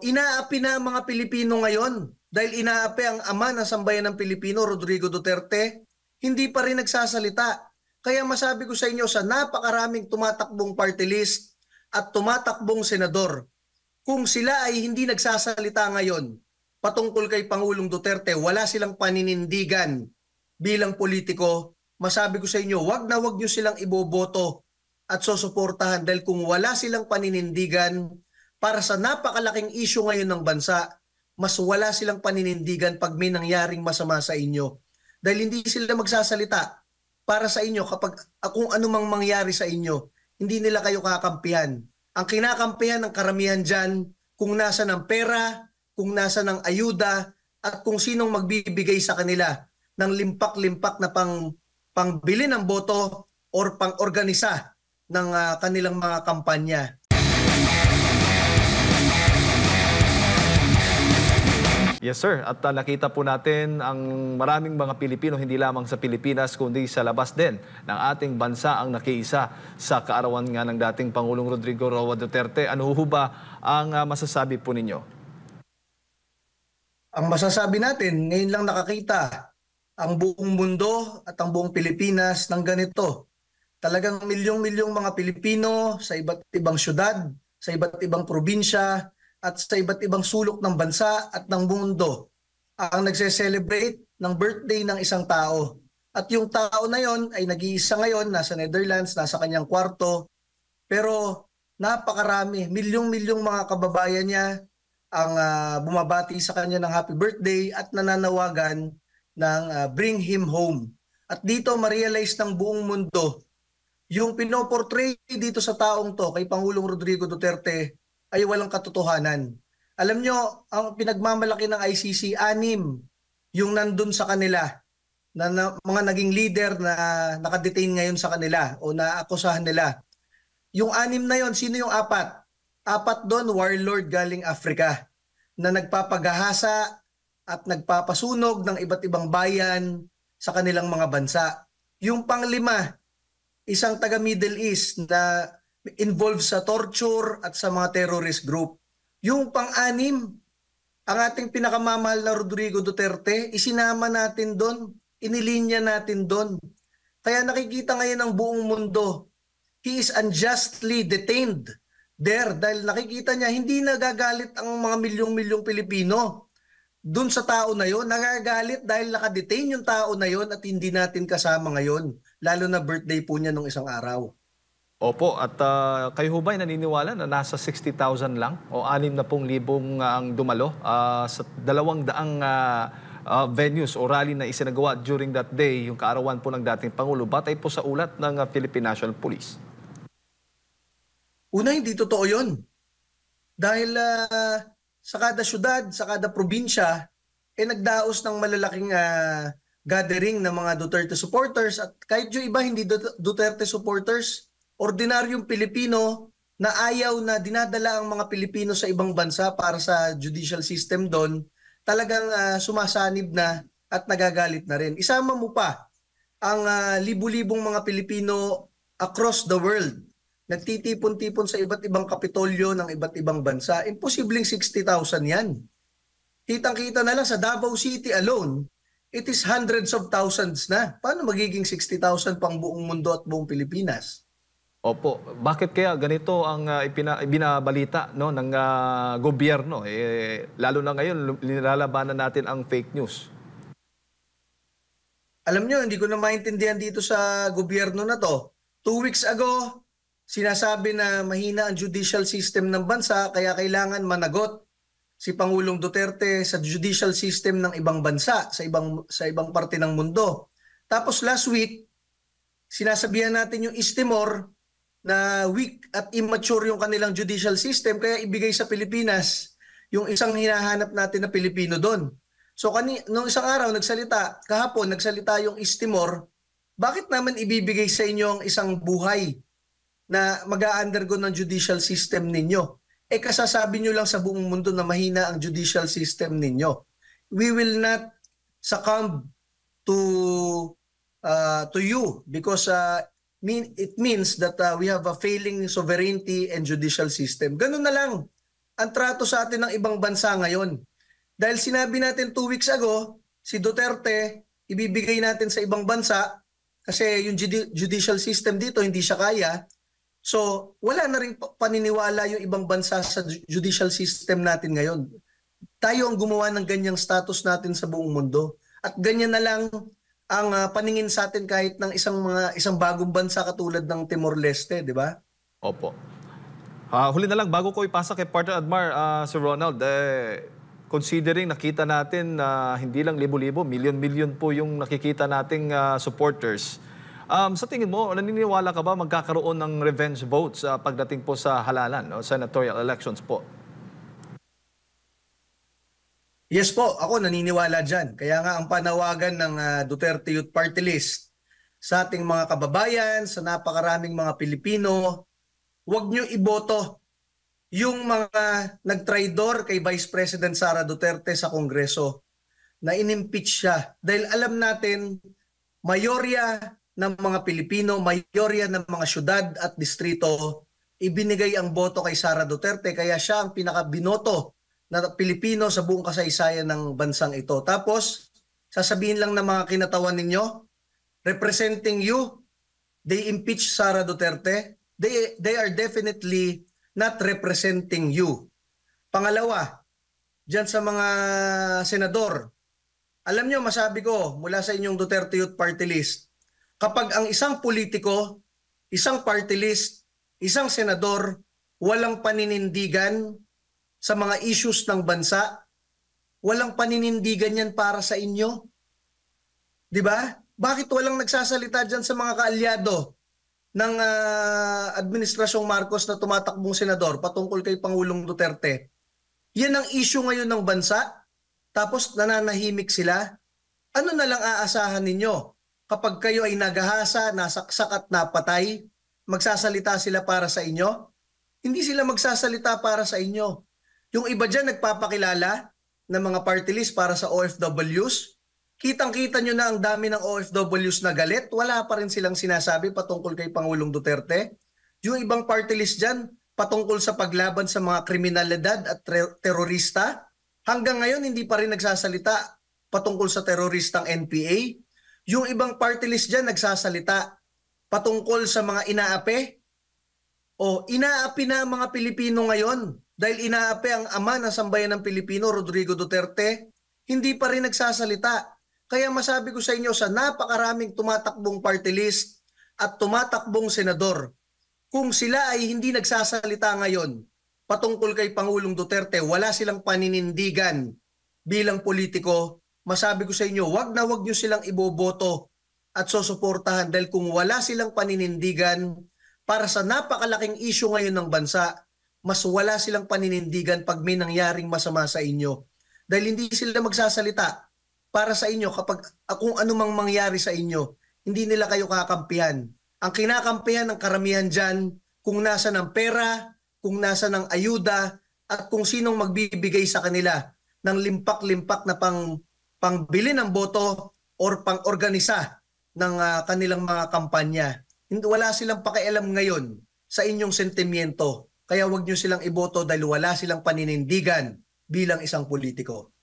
inaapi na ang mga Pilipino ngayon dahil inaapi ang ama ng sambayan ng Pilipino, Rodrigo Duterte, hindi pa rin nagsasalita. Kaya masabi ko sa inyo, sa napakaraming tumatakbong party list at tumatakbong senador, kung sila ay hindi nagsasalita ngayon patungkol kay Pangulong Duterte, wala silang paninindigan bilang politiko, masabi ko sa inyo, wag na wag nyo silang iboboto at susuportahan dahil kung wala silang paninindigan para sa napakalaking issue ngayon ng bansa, mas wala silang paninindigan pag may nangyaring masama sa inyo. Dahil hindi sila magsasalita para sa inyo kapag kung anumang mangyari sa inyo, hindi nila kayo kakampihan. Ang kinakampihan ng karamihan dyan, kung nasa ng pera, kung nasa ng ayuda, at kung sinong magbibigay sa kanila ng limpak-limpak na pangbili ng boto or pang-organisa ng kanilang mga kampanya. Yes sir, at nakita po natin ang maraming mga Pilipino, hindi lamang sa Pilipinas kundi sa labas din ng ating bansa ang nakiisa sa kaarawan nga ng dating Pangulong Rodrigo Roa Duterte. Ano ho ba ang masasabi po ninyo? Ang masasabi natin, ngayon lang nakakita ang buong mundo at ang buong Pilipinas ng ganito. Talagang milyong-milyong mga Pilipino sa iba't ibang syudad, sa iba't ibang probinsya, at sa iba't ibang sulok ng bansa at ng mundo ang nagse-celebrate ng birthday ng isang tao. At yung tao na yon ay nag-iisa ngayon, nasa Netherlands, nasa kanyang kwarto. Pero napakarami, milyong-milyong mga kababayan niya ang bumabati sa kanya ng happy birthday at nananawagan ng bring him home. At dito ma-realize ng buong mundo yung pinoportray dito sa taong to kay Pangulong Rodrigo Duterte ay walang katotohanan. Alam nyo, ang pinagmamalaki ng ICC, 6 yung nandun sa kanila na mga naging leader na nakadetain ngayon sa kanila o naakusahan nila. Yung 6 na yon, sino yung 4? 4 doon, warlord galing Africa na nagpapagahasa at nagpapasunog ng iba't ibang bayan sa kanilang mga bansa. Yung pang-5, isang taga Middle East na involved sa torture at sa mga terrorist group. Yung pang-6, ang ating pinakamamahal na Rodrigo Duterte, isinama natin doon, inilinya natin doon. Kaya nakikita ngayon ng buong mundo, he is unjustly detained there dahil nakikita niya hindi nagagalit ang mga milyong-milyong Pilipino. Doon sa tao na yon, nagagalit dahil nakadetain yung tao na yon at hindi natin kasama ngayon, lalo na birthday po niya nung isang araw. Opo, at kayo ho ba'y naniniwala na nasa 60,000 lang o 60,000 ang dumalo sa 200 venues o rally na isinagawa during that day, yung kaarawan po ng dating Pangulo, batay po sa ulat ng Philippine National Police? Una, hindi totoo yun. Dahil sa kada syudad, sa kada probinsya, nagdaos ng malalaking gathering ng mga Duterte supporters at kahit yung iba hindi Duterte supporters, ordinaryong Pilipino na ayaw na dinadala ang mga Pilipino sa ibang bansa para sa judicial system doon, talagang sumasanib na at nagagalit na rin. Isama mo pa ang libu-libong mga Pilipino across the world. Nagtitipon-tipon sa iba't ibang kapitolyo ng iba't ibang bansa. Imposibleng 60,000 yan. Kitang-kita na lang sa Davao City alone, it is hundreds of thousands na. Paano magiging 60,000 pang buong mundo at buong Pilipinas? Opo, bakit kaya ganito ang binabalita no, ng gobyerno? Lalo na ngayon, nilalabanan natin ang fake news. Alam nyo, hindi ko na maintindihan dito sa gobyerno na to. 2 weeks ago, sinasabi na mahina ang judicial system ng bansa kaya kailangan managot si Pangulong Duterte sa judicial system ng ibang bansa, sa ibang parte ng mundo. Tapos last week, sinasabihan natin yung East Timor na weak at immature yung kanilang judicial system kaya ibigay sa Pilipinas yung isang hinahanap natin na Pilipino doon. So nung isang araw kahapon nagsalita yung East Timor, bakit naman ibibigay sa inyo ang isang buhay na mag-a-undergo ng judicial system ninyo? Kasasabi nyo lang sa buong mundo na mahina ang judicial system ninyo. We will not succumb to you because it means that we have a failing sovereignty and judicial system. Ganun na lang. ang trato sa atin ng ibang bansa ngayon. Dahil sinabi natin 2 weeks ago, si Duterte, ibibigay natin sa ibang bansa kasi yung judicial system dito hindi siya kaya. So wala na rin paniniwala yung ibang bansa sa judicial system natin ngayon. Tayo ang gumawa ng ganyang status natin sa buong mundo. At ganyan na lang ang paningin sa atin kahit ng isang bagong bansa katulad ng Timor-Leste, di ba? Opo. Huli na lang, bago ko ipasa kay Partner Admar, Sir Ronald, considering nakita natin na hindi lang libo-libo, milyon-milyon po yung nakikita nating supporters. Sa tingin mo, naniniwala ka ba magkakaroon ng revenge votes pagdating po sa halalan o senatorial elections po? Yes po, ako naniniwala dyan. Kaya nga ang panawagan ng Duterte Youth Party List sa ating mga kababayan, sa napakaraming mga Pilipino, huwag nyo iboto yung mga nagtraidor kay Vice President Sara Duterte sa Kongreso na inimpeach siya. Dahil alam natin, mayorya ng mga Pilipino, mayorya ng mga syudad at distrito, ibinigay ang boto kay Sara Duterte kaya siya ang pinakabinoto na Pilipino sa buong kasaysayan ng bansang ito. Tapos, sasabihin lang ng mga kinatawan ninyo, representing you, they impeach Sara Duterte. They are definitely not representing you. Pangalawa, dyan sa mga senador, alam nyo, masabi ko mula sa inyong Duterte Youth Party List, kapag ang isang politiko, isang party list, isang senador, walang paninindigan sa mga issues ng bansa, walang paninindigan yan para sa inyo. Di ba? Bakit walang nagsasalita dyan sa mga kaalyado ng Administrasyong Marcos na tumatakbong senador patungkol kay Pangulong Duterte? Yan ang issue ngayon ng bansa, tapos nananahimik sila. Ano na lang aasahan ninyo? Kapag kayo ay nagahasa, nasaksak at napatay, magsasalita sila para sa inyo? Hindi sila magsasalita para sa inyo. Yung iba dyan nagpapakilala ng mga party list para sa OFWs. Kitang-kita nyo na ang dami ng OFWs na galit. Wala pa rin silang sinasabi patungkol kay Pangulong Duterte. Yung ibang party list dyan, patungkol sa paglaban sa mga kriminalidad at terorista, hanggang ngayon hindi pa rin nagsasalita patungkol sa teroristang NPA. Yung ibang party list dyan nagsasalita patungkol sa mga inaapi. O inaapi na ang mga Pilipino ngayon dahil inaapi ang ama ng sambayan ng Pilipino, Rodrigo Duterte, hindi pa rin nagsasalita. Kaya masabi ko sa inyo, sa napakaraming tumatakbong party list at tumatakbong senador, kung sila ay hindi nagsasalita ngayon patungkol kay Pangulong Duterte, wala silang paninindigan bilang politiko, masabi ko sa inyo, wag nyo silang iboboto at susuportahan dahil kung wala silang paninindigan para sa napakalaking issue ngayon ng bansa, mas wala silang paninindigan pag may nangyaring masama sa inyo. Dahil hindi sila magsasalita para sa inyo kapag kung anumang mangyari sa inyo, hindi nila kayo kakampihan. Ang kinakampihan ng karamihan dyan, kung nasa ng pera, kung nasa ng ayuda, at kung sinong magbibigay sa kanila ng limpak-limpak na pangbili ng boto or pang-organisa ng kanilang mga kampanya. Wala silang pakialam ngayon sa inyong sentimiento. Kaya wag nyo silang iboto dahil wala silang paninindigan bilang isang politiko.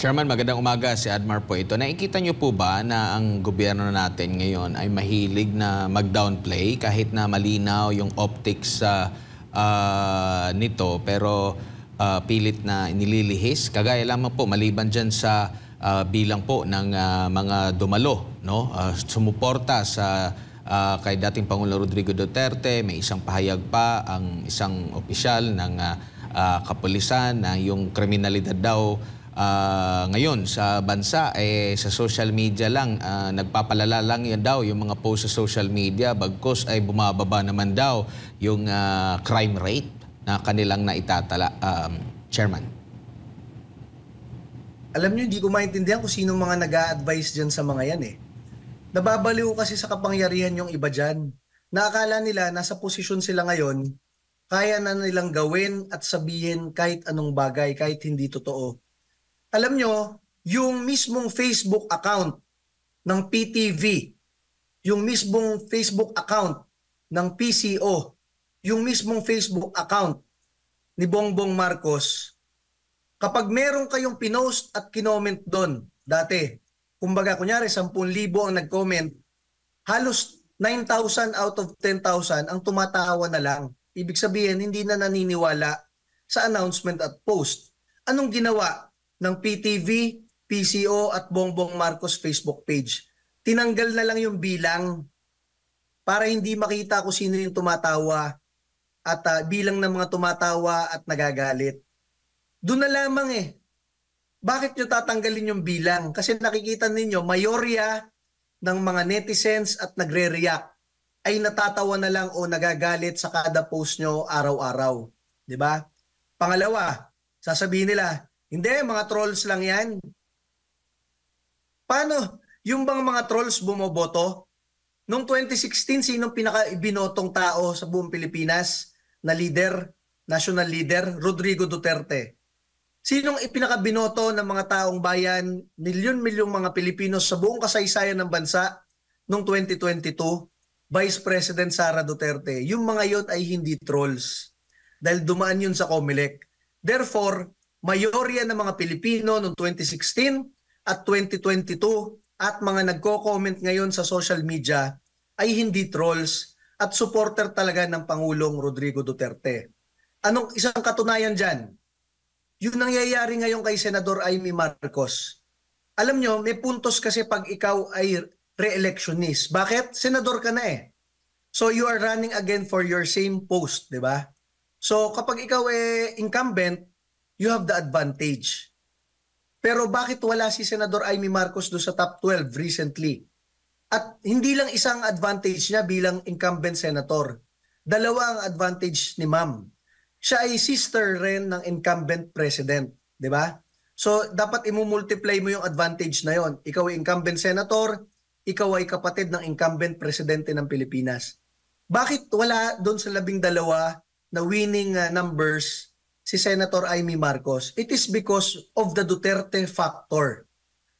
Chairman, magandang umaga, si Admar po ito. Nakikita niyo po ba na ang gobyerno natin ngayon ay mahilig na mag-downplay kahit na malinaw yung optics nito pero pilit na inililihis? Kagaya lamang po, maliban dyan sa bilang po ng mga dumalo, no? Sumuporta sa kay dating Pangulo Rodrigo Duterte, may isang pahayag pa ang isang opisyal ng kapulisan na yung kriminalidad daw ngayon sa bansa sa social media lang nagpapalala lang yan daw yung mga post sa social media, bagkus ay bumababa naman daw yung crime rate na kanilang naitatala. Chairman. Alam niyo, hindi ko maintindihan kung sino mga nag-a-advise dyan sa mga yan eh. Nababaliw kasi sa kapangyarihan yung iba dyan. Naakala nila nasa posisyon sila ngayon, kaya na nilang gawin at sabihin kahit anong bagay, kahit hindi totoo. Alam nyo, yung mismong Facebook account ng PTV, yung mismong Facebook account ng PCO, yung mismong Facebook account ni Bongbong Marcos, kapag meron kayong pinost at kinoment doon, dati, kumbaga kunyari 10,000 ang nag-comment, halos 9,000 out of 10,000 ang tumatawa na lang. Ibig sabihin, hindi na naniniwala sa announcement at post. Anong ginawa ng PTV, PCO at Bongbong Marcos Facebook page? Tinanggal na lang yung bilang para hindi makita kung sino yung tumatawa at bilang ng mga tumatawa at nagagalit. Doon na lamang Bakit nyo tatanggalin yung bilang? Kasi nakikita ninyo, mayorya ng mga netizens at nagre-react ay natatawa na lang o nagagalit sa kada post nyo araw-araw. 'Di ba? Pangalawa, sasabihin nila, hindi, mga trolls lang yan. Paano? Yung bang mga trolls bumoboto? Noong 2016, sinong pinaka-ibinotong tao sa buong Pilipinas na leader, national leader? Rodrigo Duterte. Sinong ipinakabinoto ng mga taong bayan, milyon-milyong mga Pilipino sa buong kasaysayan ng bansa noong 2022? Vice President Sara Duterte. Yung mga yon ay hindi trolls. Dahil dumaan yun sa COMELEC. Therefore, mayorya ng mga Pilipino noong 2016 at 2022 at mga nagko-comment ngayon sa social media ay hindi trolls at supporter talaga ng Pangulong Rodrigo Duterte. Anong isang katunayan dyan? Yung nangyayari ngayon kay Senador Amy Marcos. Alam nyo, may puntos kasi pag ikaw ay re-electionist. Bakit? Senador ka na So you are running again for your same post, di ba? So kapag ikaw incumbent, you have the advantage. Pero bakit wala si Senador Amy Marcos do sa top 12 recently? At hindi lang isang advantage niya bilang incumbent senator. Dalawa ang advantage ni ma'am. Siya ay sister rin ng incumbent president, di ba? So dapat imumultiply mo yung advantage na yon. Ikaw ay incumbent senator, ikaw ay kapatid ng incumbent presidente ng Pilipinas. Bakit wala doon sa 12 na winning numbers si Senator Amy Marcos? It is because of the Duterte factor.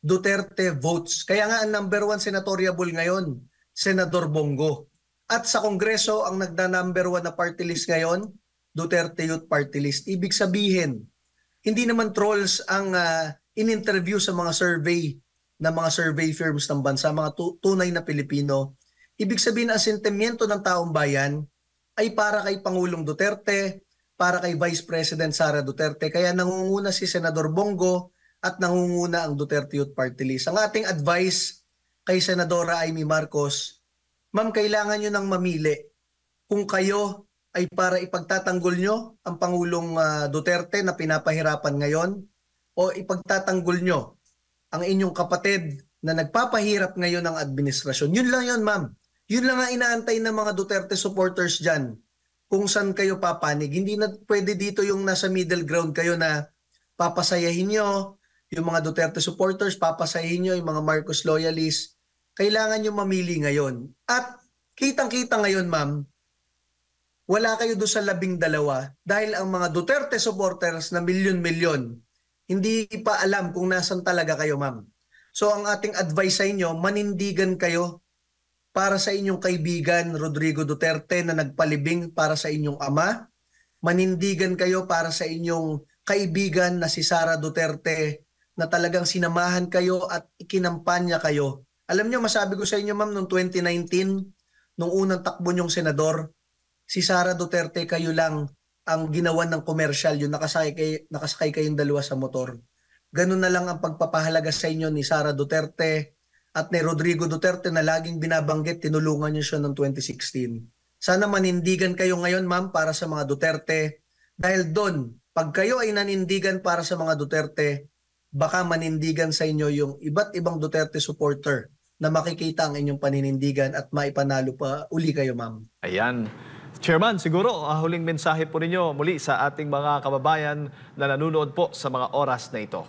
Duterte votes. Kaya nga ang number 1 senatoriable ngayon, Senador Bongo. At sa Kongreso, ang nagda-number 1 na party list ngayon, Duterte Youth Party List. Ibig sabihin, hindi naman trolls ang in-interview sa mga survey ng mga survey firms ng bansa, mga tunay na Pilipino. Ibig sabihin, ang sentimiento ng taong bayan ay para kay Pangulong Duterte, para kay Vice President Sara Duterte. Kaya nangunguna si Senador Bongo at nangunguna ang Duterte Youth Party List. Ang ating advice kay Senadora Amy Marcos, ma'am, kailangan nyo nang mamili kung kayo ay para ipagtatanggol nyo ang Pangulong Duterte na pinapahirapan ngayon o ipagtatanggol nyo ang inyong kapatid na nagpapahirap ngayon ng administrasyon. Yun lang yun, ma'am. Yun lang ang inaantay ng mga Duterte supporters dyan. Kung saan kayo papanig. Hindi na pwede dito yung nasa middle ground kayo na papasayahin nyo yung mga Duterte supporters, papasayahin nyo yung mga Marcos loyalists. Kailangan nyo mamili ngayon. At kitang-kita ngayon, ma'am, wala kayo doon sa 12 dahil ang mga Duterte supporters na milyon-milyon, hindi pa alam kung nasan talaga kayo, ma'am. So ang ating advice sa inyo, manindigan kayo para sa inyong kaibigan Rodrigo Duterte na nagpalibing para sa inyong ama. Manindigan kayo para sa inyong kaibigan na si Sara Duterte na talagang sinamahan kayo at ikinampanya kayo. Alam nyo, masabi ko sa inyo, ma'am, noong 2019, nung unang takbo nyong senador, si Sara Duterte kayo lang ang ginawan ng commercial, yung nakasakay kayong dalawa sa motor. Ganun na lang ang pagpapahalaga sa inyo ni Sara Duterte at ni Rodrigo Duterte na laging binabanggit, tinulungan niyo siya noong 2016. Sana manindigan kayo ngayon, ma'am, para sa mga Duterte. Dahil doon, pag kayo ay nanindigan para sa mga Duterte, baka manindigan sa inyo yung iba't ibang Duterte supporter na makikita ang inyong paninindigan at maipanalo pa uli kayo, ma'am. Ayan. Chairman, siguro huling mensahe po ninyo muli sa ating mga kababayan na nanonood po sa mga oras na ito.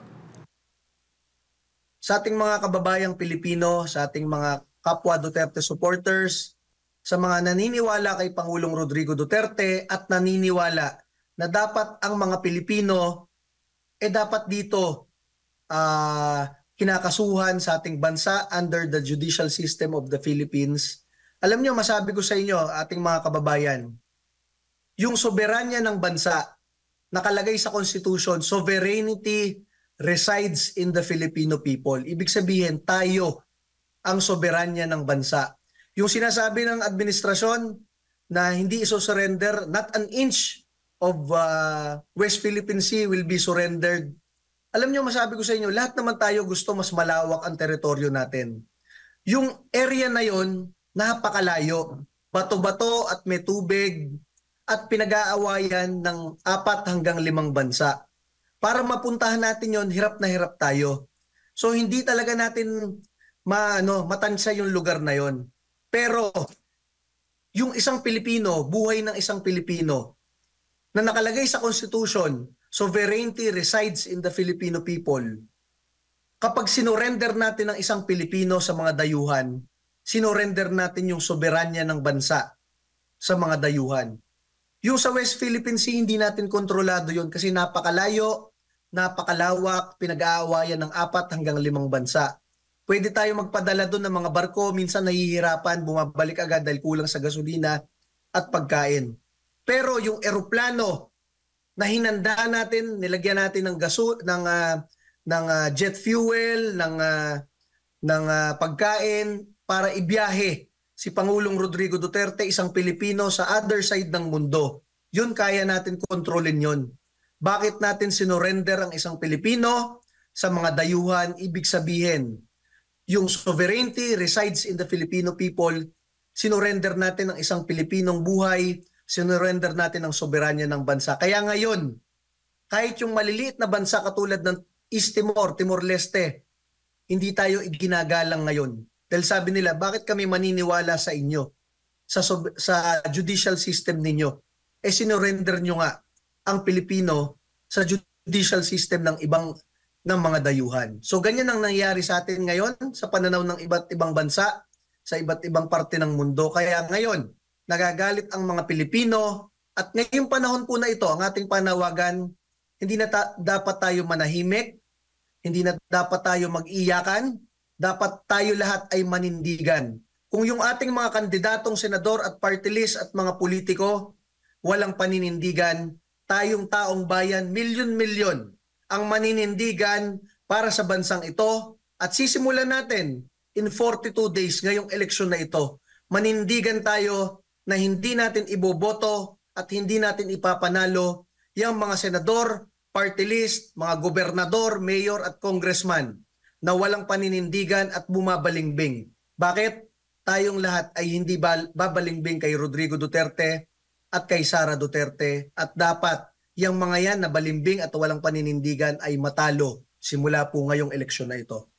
Sa ating mga kababayang Pilipino, sa ating mga kapwa Duterte supporters, sa mga naniniwala kay Pangulong Rodrigo Duterte at naniniwala na dapat ang mga Pilipino dapat dito kinakasuhan sa ating bansa under the judicial system of the Philippines. Alam nyo, masabi ko sa inyo, ating mga kababayan, yung soberanya ng bansa nakalagay sa Constitution, sovereignty resides in the Filipino people. Ibig sabihin, tayo ang soberanya ng bansa. Yung sinasabi ng administrasyon na hindi iso-surrender, not an inch of West Philippine Sea will be surrendered. Alam nyo, masabi ko sa inyo, lahat naman tayo gusto mas malawak ang teritoryo natin. Yung area na yon, napakalayo. Bato-bato at may tubig at pinag-aawayan ng 4 hanggang 5 bansa. Para mapuntahan natin yon, hirap na hirap tayo. So hindi talaga natin matansya yung lugar na yon. Pero yung isang Pilipino, buhay ng isang Pilipino na nakalagay sa Constitution, sovereignty resides in the Filipino people. Kapag sinurrender natin ang isang Pilipino sa mga dayuhan, sinurrender natin yung soberanya ng bansa sa mga dayuhan. Yung sa West Philippine Sea, hindi natin kontrolado yon kasi napakalayo, napakalawak, pinag-aawayan ng 4 hanggang 5 bansa. Pwede tayo magpadala doon ng mga barko, minsan nahihirapan, bumabalik agad dahil kulang sa gasolina at pagkain. Pero yung eroplano na hinanda natin, nilagyan natin ng jet fuel, ng pagkain para ibiyahe si Pangulong Rodrigo Duterte, isang Pilipino sa other side ng mundo. Yun kaya natin kontrolin yun. Bakit natin sinurrender ang isang Pilipino sa mga dayuhan? Ibig sabihin, yung sovereignty resides in the Filipino people. Sinurrender natin ang isang Pilipinong buhay, sinurrender natin ang soberanya ng bansa. Kaya ngayon, kahit yung maliliit na bansa katulad ng East Timor, Timor-Leste, hindi tayo iginagalang ngayon. Dahil sabi nila, bakit kami maniniwala sa inyo, sa judicial system ninyo? Sinurrender nyo nga ang Pilipino sa judicial system ng mga dayuhan. So ganyan ang nangyayari sa atin ngayon sa pananaw ng iba't ibang bansa, sa iba't ibang parte ng mundo. Kaya ngayon, nagagalit ang mga Pilipino at ngayong panahon po na ito, ang ating panawagan, hindi na dapat tayo manahimik, hindi na dapat tayo mag-iyakan, dapat tayo lahat ay manindigan. Kung yung ating mga kandidatong senador at party list at mga politiko, walang paninindigan, tayong taong bayan, milyon-milyon ang maninindigan para sa bansang ito at sisimulan natin in 42 days ngayong eleksyon na ito. Manindigan tayo na hindi natin iboboto at hindi natin ipapanalo yung mga senador, party list, mga gobernador, mayor at congressman na walang paninindigan at bumabalingbing. Bakit? Tayong lahat ay hindi babalingbing kay Rodrigo Duterte at kay Sara Duterte at dapat yung mga yan na balimbing at walang paninindigan ay matalo simula po ngayong eleksyon na ito.